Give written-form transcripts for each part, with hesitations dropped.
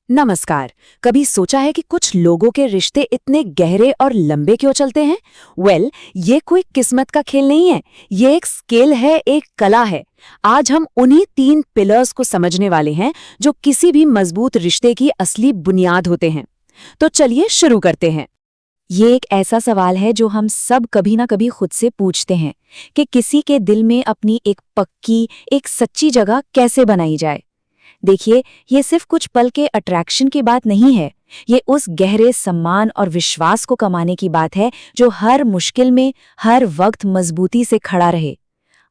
नमस्कार। कभी सोचा है कि कुछ लोगों के रिश्ते इतने गहरे और लंबे क्यों चलते हैं? ये कोई किस्मत का खेल नहीं है, ये एक स्किल है, एक कला है। आज हम उन्हीं 3 पिलर्स को समझने वाले हैं जो किसी भी मजबूत रिश्ते की असली बुनियाद होते हैं। तो चलिए शुरू करते हैं। ये एक ऐसा सवाल है जो हम सब कभी ना कभी खुद से पूछते हैं कि किसी के दिल में अपनी एक पक्की, एक सच्ची जगह कैसे बनाई जाए। देखिए, ये सिर्फ कुछ पल के अट्रैक्शन की बात नहीं है, ये उस गहरे सम्मान और विश्वास को कमाने की बात है जो हर मुश्किल में, हर वक्त मजबूती से खड़ा रहे।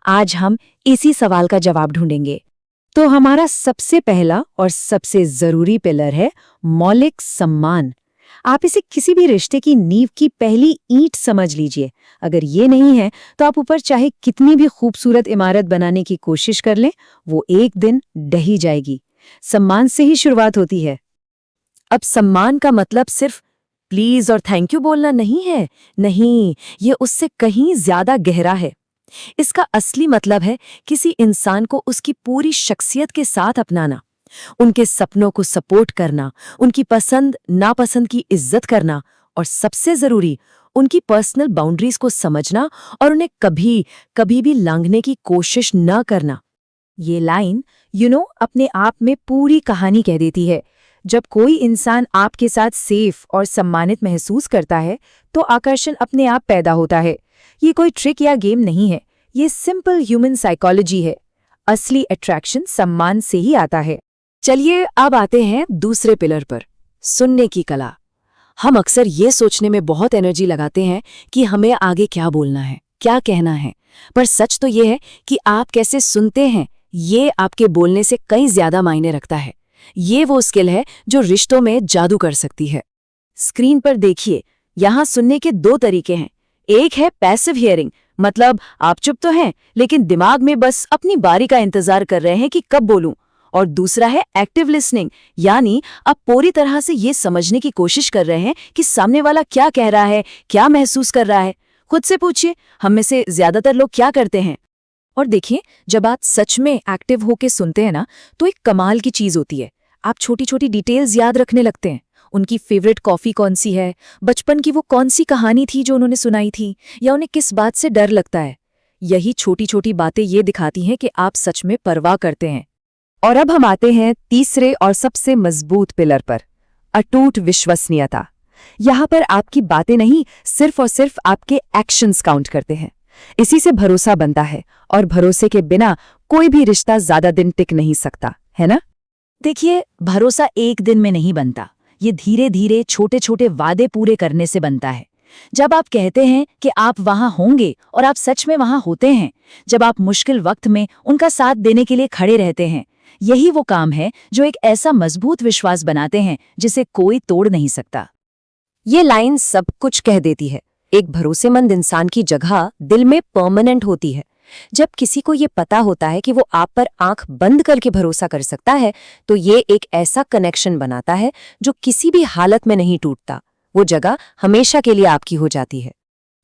आज हम इसी सवाल का जवाब ढूंढेंगे। तो हमारा सबसे पहला और सबसे जरूरी पिलर है मौलिक सम्मान। आप इसे किसी भी रिश्ते की नींव की पहली ईंट समझ लीजिए। अगर ये नहीं है तो आप ऊपर चाहे कितनी भी खूबसूरत इमारत बनाने की कोशिश कर लें, वो एक दिन ढही जाएगी। सम्मान से ही शुरुआत होती है। अब सम्मान का मतलब सिर्फ प्लीज और थैंक यू बोलना नहीं है। नहीं, ये उससे कहीं ज्यादा गहरा है। इसका असली मतलब है किसी इंसान को उसकी पूरी शख्सियत के साथ अपनाना, उनके सपनों को सपोर्ट करना, उनकी पसंद नापसंद की इज्जत करना और सबसे जरूरी उनकी पर्सनल बाउंड्रीज को समझना और उन्हें कभी भी लांघने की कोशिश न करना। ये लाइन अपने आप में पूरी कहानी कह देती है। जब कोई इंसान आपके साथ सेफ और सम्मानित महसूस करता है तो आकर्षण अपने आप पैदा होता है। ये कोई ट्रिक या गेम नहीं है, ये सिंपल ह्यूमन साइकोलॉजी है। असली अट्रैक्शन सम्मान से ही आता है। चलिए अब आते हैं दूसरे पिलर पर, सुनने की कला। हम अक्सर ये सोचने में बहुत एनर्जी लगाते हैं कि हमें आगे क्या बोलना है, क्या कहना है, पर सच तो ये है कि आप कैसे सुनते हैं, ये आपके बोलने से कई ज्यादा मायने रखता है। ये वो स्किल है जो रिश्तों में जादू कर सकती है। स्क्रीन पर देखिए, यहाँ सुनने के 2 तरीके हैं। एक है पैसिव हियरिंग, मतलब आप चुप तो हैं लेकिन दिमाग में बस अपनी बारी का इंतजार कर रहे हैं कि कब बोलूं। और दूसरा है एक्टिव लिसनिंग, यानी आप पूरी तरह से ये समझने की कोशिश कर रहे हैं कि सामने वाला क्या कह रहा है, क्या महसूस कर रहा है। खुद से पूछिए, हम में से ज्यादातर लोग क्या करते हैं? और देखिए, जब आप सच में एक्टिव होके सुनते हैं ना, तो एक कमाल की चीज होती है। आप छोटी छोटी डिटेल्स याद रखने लगते हैं। उनकी फेवरेट कॉफी कौन सी है, बचपन की वो कौन सी कहानी थी जो उन्होंने सुनाई थी, या उन्हें किस बात से डर लगता है। यही छोटी छोटी बातें ये दिखाती हैं कि आप सच में परवाह करते हैं। और अब हम आते हैं तीसरे और सबसे मजबूत पिलर पर, अटूट विश्वसनीयता। यहाँ पर आपकी बातें नहीं, सिर्फ और सिर्फ आपके एक्शंस काउंट करते हैं। इसी से भरोसा बनता है, और भरोसे के बिना कोई भी रिश्ता ज्यादा दिन टिक नहीं सकता, है ना? देखिए, भरोसा एक दिन में नहीं बनता, ये धीरे धीरे छोटे छोटे वादे पूरे करने से बनता है। जब आप कहते हैं कि आप वहां होंगे और आप सच में वहां होते हैं, जब आप मुश्किल वक्त में उनका साथ देने के लिए खड़े रहते हैं, यही वो काम है जो एक ऐसा मजबूत विश्वास बनाते हैं जिसे कोई तोड़ नहीं सकता। ये लाइन सब कुछ कह देती है। एक भरोसेमंद इंसान की जगह दिल में परमानेंट होती है। जब किसी को ये पता होता है कि वो आप पर आंख बंद करके भरोसा कर सकता है, तो ये एक ऐसा कनेक्शन बनाता है जो किसी भी हालत में नहीं टूटता। वो जगह हमेशा के लिए आपकी हो जाती है।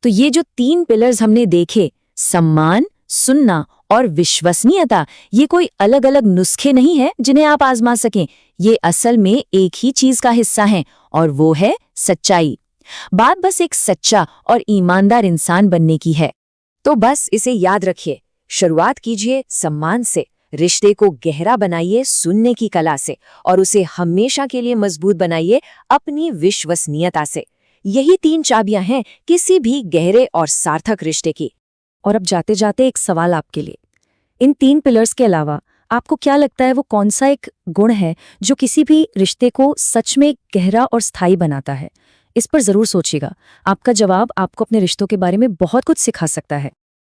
तो ये जो 3 पिलर्स हमने देखे, सम्मान, सुनना और विश्वसनीयता, ये कोई अलग अलग नुस्खे नहीं हैं जिन्हें आप आजमा सकें। ये असल में एक ही चीज का हिस्सा हैं, और वो है सच्चाई। बात बस एक सच्चा और ईमानदार इंसान बनने की है। तो बस इसे याद रखिए, शुरुआत कीजिए सम्मान से, रिश्ते को गहरा बनाइए सुनने की कला से, और उसे हमेशा के लिए मजबूत बनाइए अपनी विश्वसनीयता से। यही 3 चाबियां हैं किसी भी गहरे और सार्थक रिश्ते की। और अब जाते जाते एक सवाल आपके लिए, इन 3 पिलर्स के अलावा आपको क्या लगता है वो कौन सा एक गुण है जो किसी भी रिश्ते को सच में गहरा और स्थायी बनाता है? इस पर जरूर सोचिएगा। आपका जवाब आपको अपने रिश्तों के बारे में बहुत कुछ सिखा सकता है।